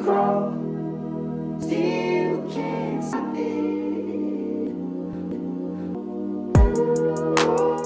grow, still can't stop it.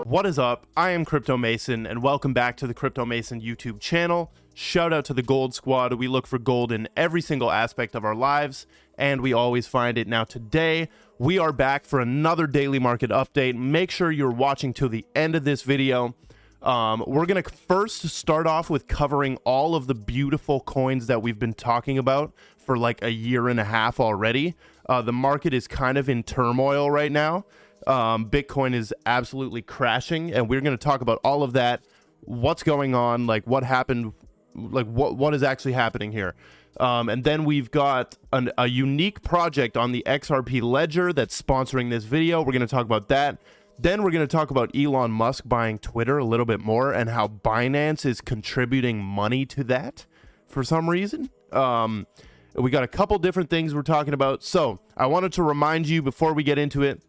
What is up? I am Crypto Mason, and welcome back to the Crypto Mason YouTube channel. Shout out to the Gold Squad. We look for gold in every single aspect of our lives, and we always find it. Now today, we are back for another daily market update. Make sure you're watching till the end of this video. We're going to first start off with covering all of the beautiful coins that we've been talking about for like a year and a half already. The market is kind of in turmoil right now. Bitcoin is absolutely crashing, and we're going to talk about all of that, what's going on, like what happened, like what is actually happening here. And then we've got a unique project on the XRP ledger that's sponsoring this video. We're going to talk about that. Then we're going to talk about Elon Musk buying Twitter a little bit more and how Binance is contributing money to that for some reason. We got a couple different things we're talking about. So I wanted to remind you before we get into it,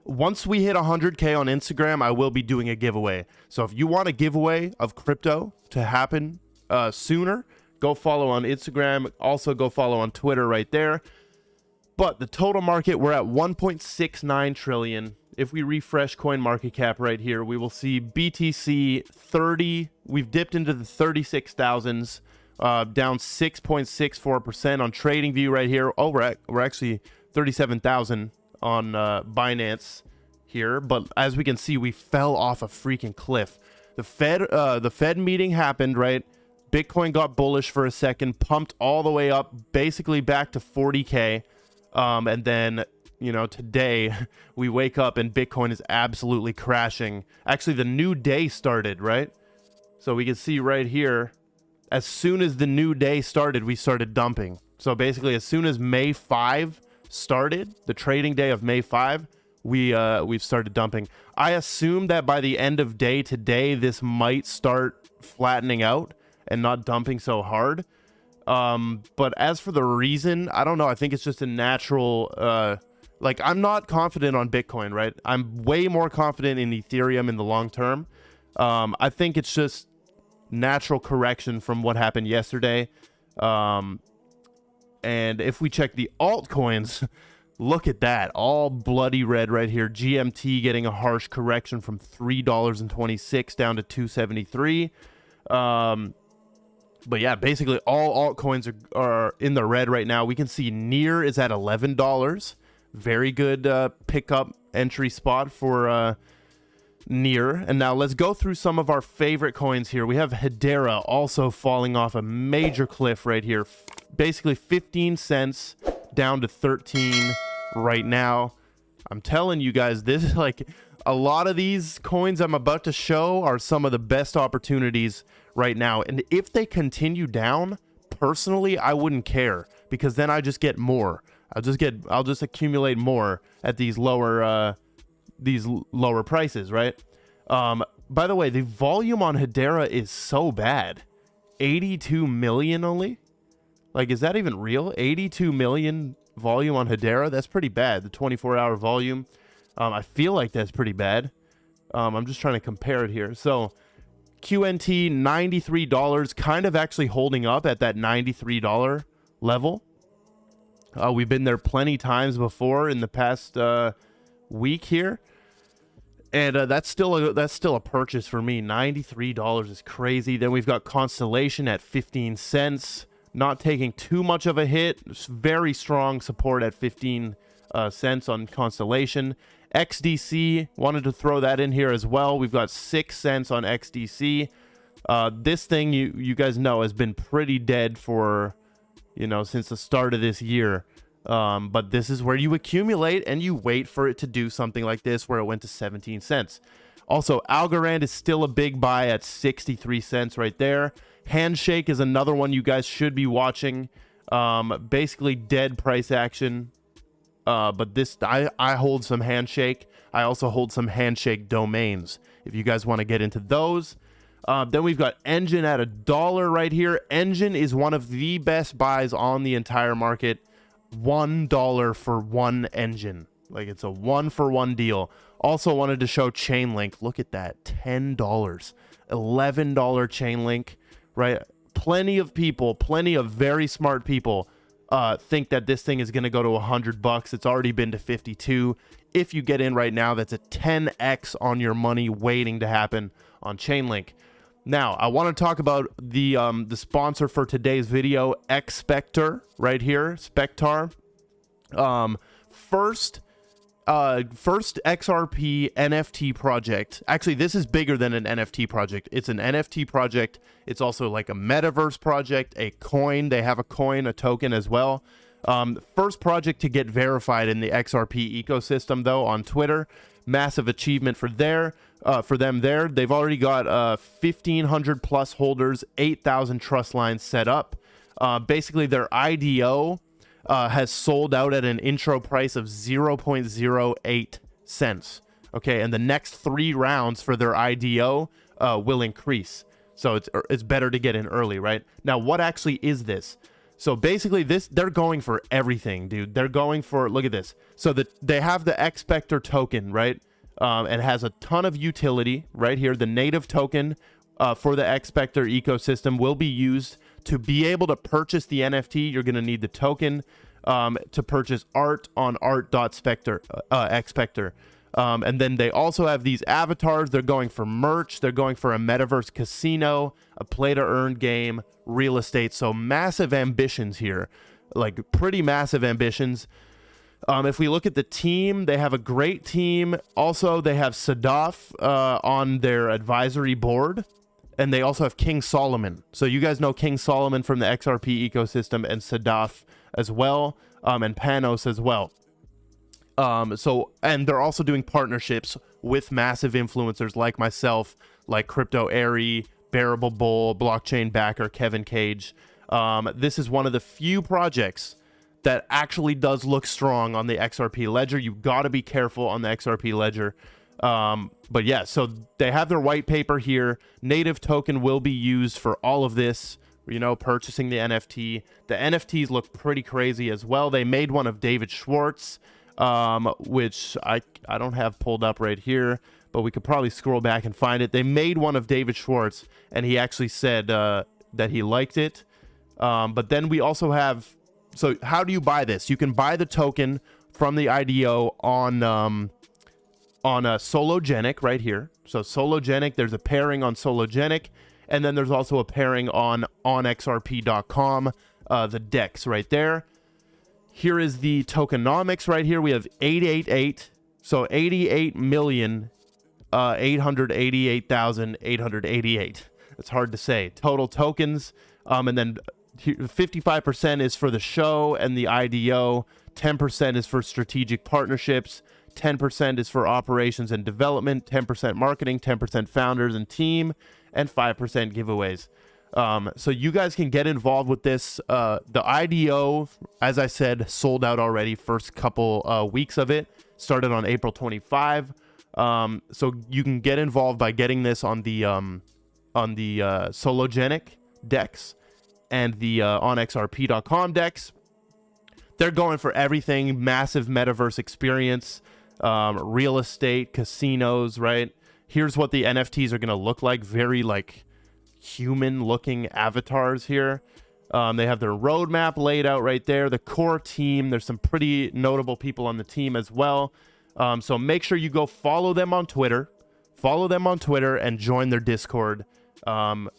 once we hit 100K on Instagram, I will be doing a giveaway. So if you want a giveaway of crypto to happen sooner, go follow on Instagram. Also go follow on Twitter right there. But the total market, we're at 1.69 trillion. If we refresh coin market cap right here, we will see BTC 30. We've dipped into the 36,000s, down 6.64% on TradingView right here. Oh, we're actually 37,000 on Binance here, but as we can see, we fell off a freaking cliff. The Fed meeting happened, right? Bitcoin got bullish for a second, pumped all the way up, basically back to 40K, and then, you know, today we wake up and Bitcoin is absolutely crashing. Actually, the new day started, right? So we can see right here, as soon as the new day started, we started dumping. So basically, as soon as May 5 started, the trading day of May 5, we've started dumping. I assume that by the end of day today, this might start flattening out and not dumping so hard. But as for the reason, I don't know. I think it's just a natural, like, I'm not confident on Bitcoin, right? I'm way more confident in Ethereum in the long term. I think it's just natural correction from what happened yesterday. And if we check the altcoins, look at that. All bloody red right here. GMT getting a harsh correction from $3.26 down to $2.73. But yeah, basically all altcoins are in the red right now. We can see Near is at $11. Very good pickup entry spot for Near. And now let's go through some of our favorite coins here. We have Hedera also falling off a major cliff right here. Basically 15 cents down to 13 right now. I'm telling you guys, this is like a lot of these coins I'm about to show are some of the best opportunities right now. And if they continue down, personally, I wouldn't care, because then I just get more. I'll just accumulate more at these lower prices, right? By the way, the volume on Hedera is so bad. 82 million only? Like, is that even real? 82 million volume on Hedera? That's pretty bad. The 24-hour volume. I feel like that's pretty bad. I'm just trying to compare it here. So, QNT, $93, kind of actually holding up at that $93 level. We've been there plenty times before in the past week here. And that's still a purchase for me. $93 is crazy. Then we've got Constellation at 15 cents. Not taking too much of a hit. Very strong support at 15 cents on Constellation. XDC, wanted to throw that in here as well. We've got 6 cents on XDC. This thing, you guys know, has been pretty dead for, you know, since the start of this year. But this is where you accumulate and you wait for it to do something like this, where it went to 17 cents. Also, Algorand is still a big buy at 63 cents right there. Handshake is another one you guys should be watching. Basically dead price action. But this, I hold some Handshake. I also hold some Handshake domains if you guys want to get into those. Then we've got Engine at $1 right here. Engine is one of the best buys on the entire market. $1 for one Engine. Like, it's a 1-for-1 deal. Also wanted to show Chainlink. Look at that. $10. $11 Chainlink, right? plenty of people, plenty of very smart people think that this thing is going to go to $100. It's already been to 52. If you get in right now, that's a 10x on your money waiting to happen on Chainlink. Now, I want to talk about the sponsor for today's video, Expector, right here, Expector. First XRP NFT project. Actually, this is bigger than an NFT project. It's an NFT project. It's also like a metaverse project, a coin. They have a coin, a token as well. First project to get verified in the XRP ecosystem, though, on Twitter. Massive achievement for them there. They've already got 1,500 plus holders, 8,000 trust lines set up. Basically, their IDO has sold out at an intro price of 0.08 cents. Okay, and the next 3 rounds for their IDO will increase. So it's better to get in early, right? Now, what actually is this? So basically, they're going for everything, dude. They're going for, look at this. So they have the Expector token, right? It has a ton of utility right here. The native token for the Expector ecosystem will be used to be able to purchase the NFT. You're going to need the token to purchase art on Expector. And then they also have these avatars. They're going for merch. They're going for a metaverse casino, a play-to-earn game, real estate. So massive ambitions here, like pretty massive ambitions. If we look at the team, they have a great team. Also, they have Sadaf on their advisory board. And they also have King Solomon. So you guys know King Solomon from the XRP ecosystem, and Sadaf as well, and Panos as well. And they're also doing partnerships with massive influencers like myself, like Crypto Airy, Bearable Bull, Blockchain Backer, Kevin Cage. This is one of the few projects that actually does look strong on the XRP ledger. You've got to be careful on the XRP ledger. But yeah, so they have their white paper here. Native token will be used for all of this, you know, purchasing the NFT. The NFTs look pretty crazy as well. They made one of David Schwartz, which I don't have pulled up right here, but we could probably scroll back and find it. They made one of David Schwartz, and he actually said that he liked it. But then we also have, so how do you buy this? You can buy the token from the IDO on Sologenic right here. So Sologenic, there's a pairing on Sologenic, and then there's also a pairing on onxrp.com, the DEX right there. Here is the tokenomics right here. We have 888, so 88,888,888. It's hard to say. Total tokens, and then 55% is for the show and the IDO, 10% is for strategic partnerships, 10% is for operations and development, 10% marketing, 10% founders and team, and 5% giveaways. So you guys can get involved with this. The IDO, as I said, sold out already. First couple weeks of it started on April 25. So you can get involved by getting this on the Sologenic DEX and the onxrp.com DEX. They're going for everything. Massive metaverse experience, real estate, casinos, right? Here's what the NFTs are going to look like. Very like human looking avatars here. They have their roadmap laid out right there. The core team, there's some pretty notable people on the team as well. So make sure you go follow them on Twitter, and join their Discord, and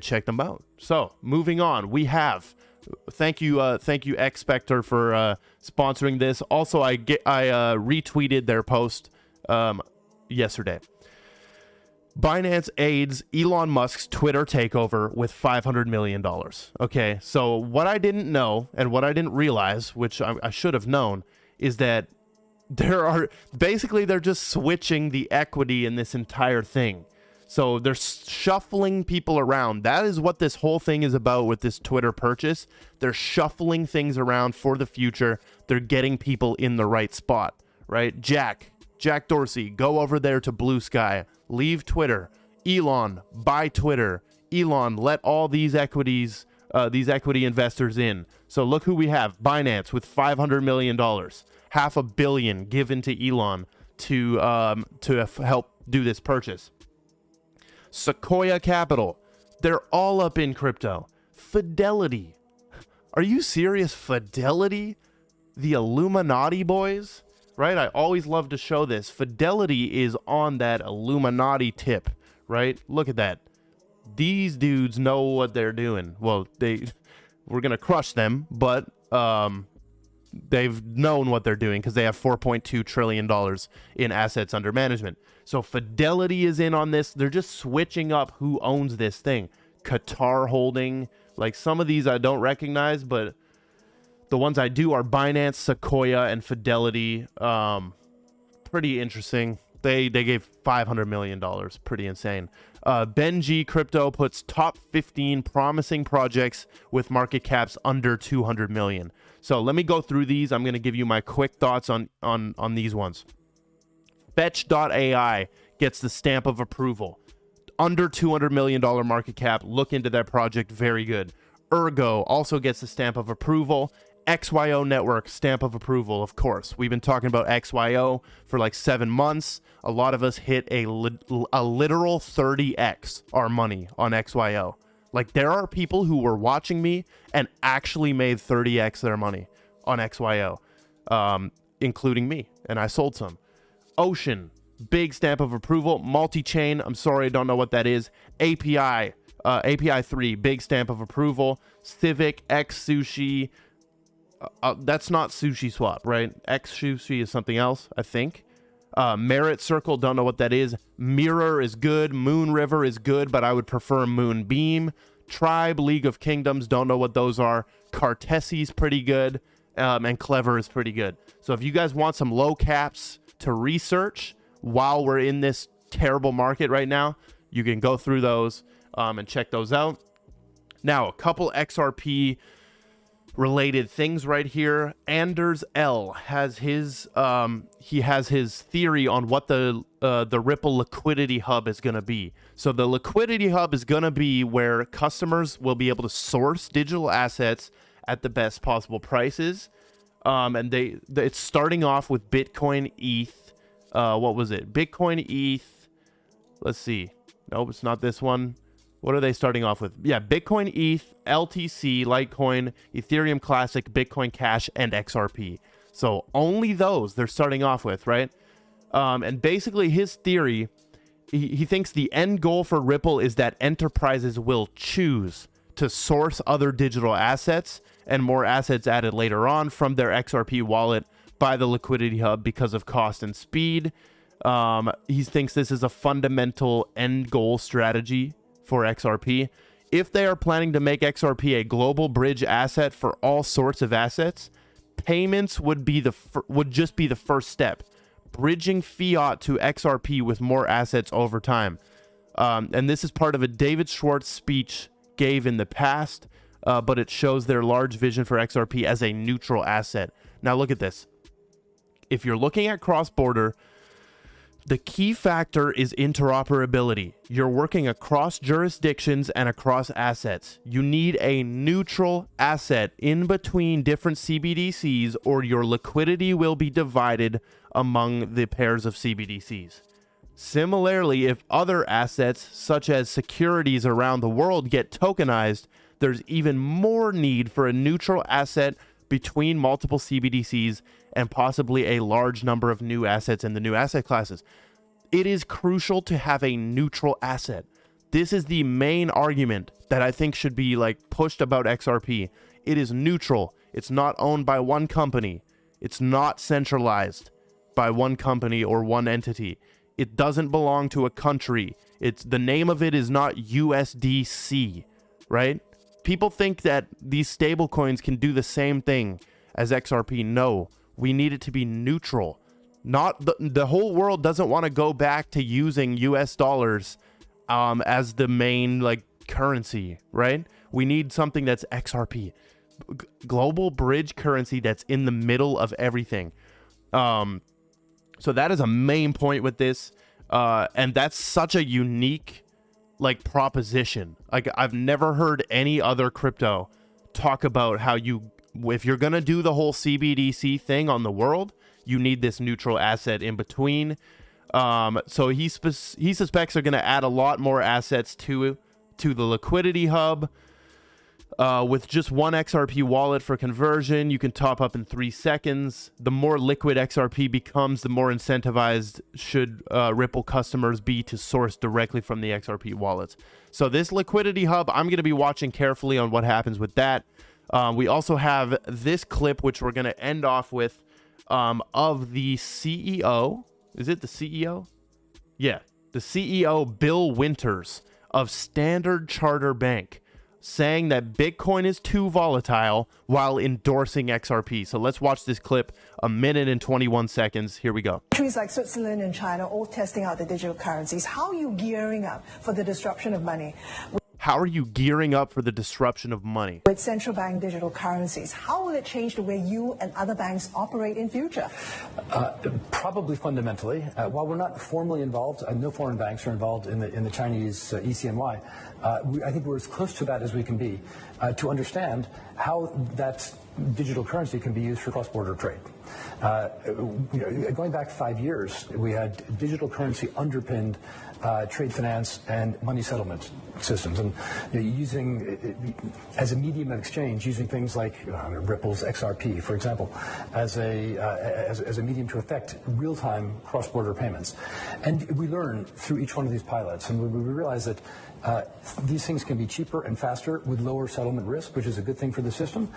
check them out. So moving on, we have, thank you Expector for sponsoring this. Also, I retweeted their post yesterday. Binance aids Elon Musk's Twitter takeover with $500 million. Okay, so what I didn't know and what I didn't realize, which I should have known, is that they're just switching the equity in this entire thing. So they're shuffling people around. That is what this whole thing is about with this Twitter purchase. They're shuffling things around for the future. They're getting people in the right spot, right? Jack Dorsey, go over there to Blue Sky. Leave Twitter. Elon, buy Twitter. Elon, let all these equity investors in. So look who we have. Binance with $500 million. $500 million given to Elon to help do this purchase. Sequoia Capital, they're all up in crypto. Fidelity. Are you serious? Fidelity? The Illuminati boys, right? I always love to show this. Fidelity is on that Illuminati tip, right? Look at that. These dudes know what they're doing. Well, we're going to crush them, but they've known what they're doing because they have $4.2 trillion in assets under management. So Fidelity is in on this. They're just switching up who owns this thing. Qatar Holding, like some of these I don't recognize, but the ones I do are Binance, Sequoia, and Fidelity. Pretty interesting. They gave $500 million. Pretty insane. Benji Crypto puts top 15 promising projects with market caps under 200 million. So let me go through these. I'm going to give you my quick thoughts on these ones. Fetch.ai gets the stamp of approval. Under $200 million market cap. Look into that project. Very good. Ergo also gets the stamp of approval. XYO Network, stamp of approval, of course. We've been talking about XYO for like 7 months. A lot of us hit a literal 30x our money on XYO. Like, there are people who were watching me and actually made 30x their money on XYO, including me, and I sold some. Ocean, big stamp of approval. Multi-chain, I'm sorry, I don't know what that is. API 3, big stamp of approval. Civic, X Sushi, that's not Sushi Swap, right? X Sushi is something else, I think. Merit Circle, don't know what that is. Mirror is good. Moon River is good, but I would prefer Moonbeam. Tribe, League of Kingdoms, don't know what those are. Cartesi's pretty good, and Clever is pretty good. So if you guys want some low caps to research while we're in this terrible market right now, you can go through those and check those out. Now, a couple XRP related things right here. Anders L has his theory on what the Ripple liquidity hub is going to be. So the liquidity hub is going to be where customers will be able to source digital assets at the best possible prices. And it's starting off with Bitcoin, ETH. What was it? Bitcoin, ETH. Let's see. Nope, it's not this one. What are they starting off with? Yeah, Bitcoin, ETH, LTC, Litecoin, Ethereum Classic, Bitcoin Cash, and XRP. So only those they're starting off with, right? And basically his theory, he thinks the end goal for Ripple is that enterprises will choose to source other digital assets and more assets added later on from their XRP wallet by the liquidity hub because of cost and speed. He thinks this is a fundamental end goal strategy for XRP. If they are planning to make XRP a global bridge asset for all sorts of assets, payments would just be the first step, bridging fiat to XRP with more assets over time. And this is part of a David Schwartz speech gave in the past, but it shows their large vision for XRP as a neutral asset. Now look at this. If you're looking at cross-border, the key factor is interoperability. You're working across jurisdictions and across assets. You need a neutral asset in between different CBDCs, or your liquidity will be divided among the pairs of CBDCs. Similarly, if other assets, such as securities around the world, get tokenized, there's even more need for a neutral asset between multiple CBDCs and possibly a large number of new assets in the new asset classes. It is crucial to have a neutral asset. This is the main argument that I think should be pushed about XRP. It is neutral. It's not owned by one company. It's not centralized by one company or one entity. It doesn't belong to a country. The name of it is not USDC, right? People think that these stable coins can do the same thing as XRP. No, we need it to be neutral. Not the whole world doesn't want to go back to using US dollars as the main currency, right? We need something that's XRP, global bridge currency that's in the middle of everything. So that is a main point with this, and that's such a unique proposition. I've never heard any other crypto talk about how if you're gonna do the whole CBDC thing on the world, you need this neutral asset in between. So he suspects they're gonna add a lot more assets to the liquidity hub. With just one XRP wallet for conversion, you can top up in 3 seconds. The more liquid XRP becomes, the more incentivized should Ripple customers be to source directly from the XRP wallets. So this liquidity hub, I'm going to be watching carefully on what happens with that. We also have this clip, which we're going to end off with, of the CEO. Is it the CEO? Yeah, the CEO, Bill Winters of Standard Chartered Bank, saying that Bitcoin is too volatile while endorsing XRP. So let's watch this clip, 1 minute and 21 seconds. Here we go. Countries like Switzerland and China all testing out the digital currencies. How are you gearing up for the disruption of money? How are you gearing up for the disruption of money? With central bank digital currencies, how will it change the way you and other banks operate in future? Probably fundamentally. While we're not formally involved, no foreign banks are involved in the Chinese ECNY. I think we're as close to that as we can be to understand how that digital currency can be used for cross-border trade. Going back 5 years, we had digital currency underpinned trade finance and money settlement systems, and using as a medium of exchange, using things like Ripple's XRP, for example, as a medium to affect real-time cross-border payments. And we learn through each one of these pilots, and we realize that these things can be cheaper and faster with lower settlement risk, which is a good thing for the system.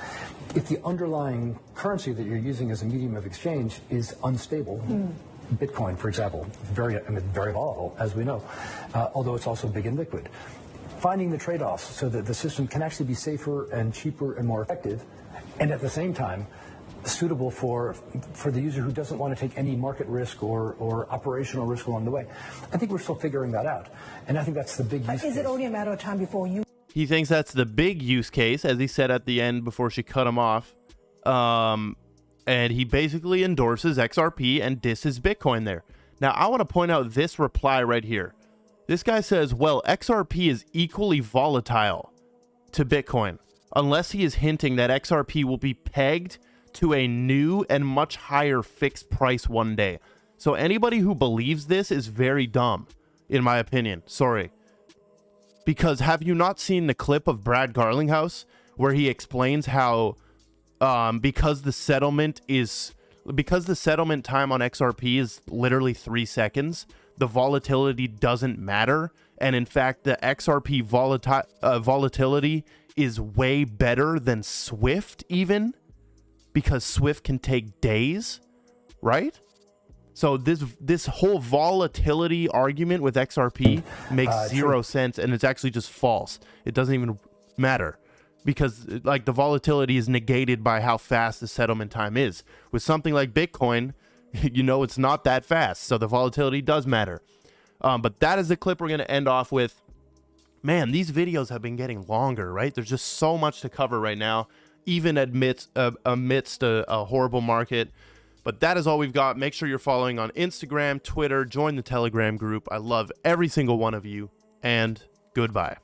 If the underlying currency that you're using as a medium of exchange is unstable, Bitcoin, for example, very volatile, as we know, although it's also big and liquid. Finding the trade-offs so that the system can actually be safer and cheaper and more effective, and at the same time suitable for the user who doesn't want to take any market risk or operational risk along the way. I think we're still figuring that out, and I think that's the big use case. Is it only a matter of time before you... He thinks that's the big use case, as he said at the end before she cut him off. And he basically endorses XRP and disses Bitcoin there. Now, I want to point out this reply right here. This guy says, well, XRP is equally volatile to Bitcoin, unless he is hinting that XRP will be pegged to a new and much higher fixed price one day. So anybody who believes this is very dumb, in my opinion. Sorry. Because have you not seen the clip of Brad Garlinghouse where he explains how because the settlement time on XRP is literally 3 seconds, the volatility doesn't matter, and in fact the XRP volatility is way better than Swift, even because Swift can take days, right? So this whole volatility argument with XRP makes zero sense, and it's actually just false. It doesn't even matter, because like the volatility is negated by how fast the settlement time is. With something like Bitcoin, it's not that fast, so the volatility does matter. But that is the clip we're going to end off with. Man, these videos have been getting longer, right? There's just so much to cover right now, even amidst a horrible market. But that is all we've got. Make sure you're following on Instagram, Twitter, join the Telegram group. I love every single one of you, and goodbye.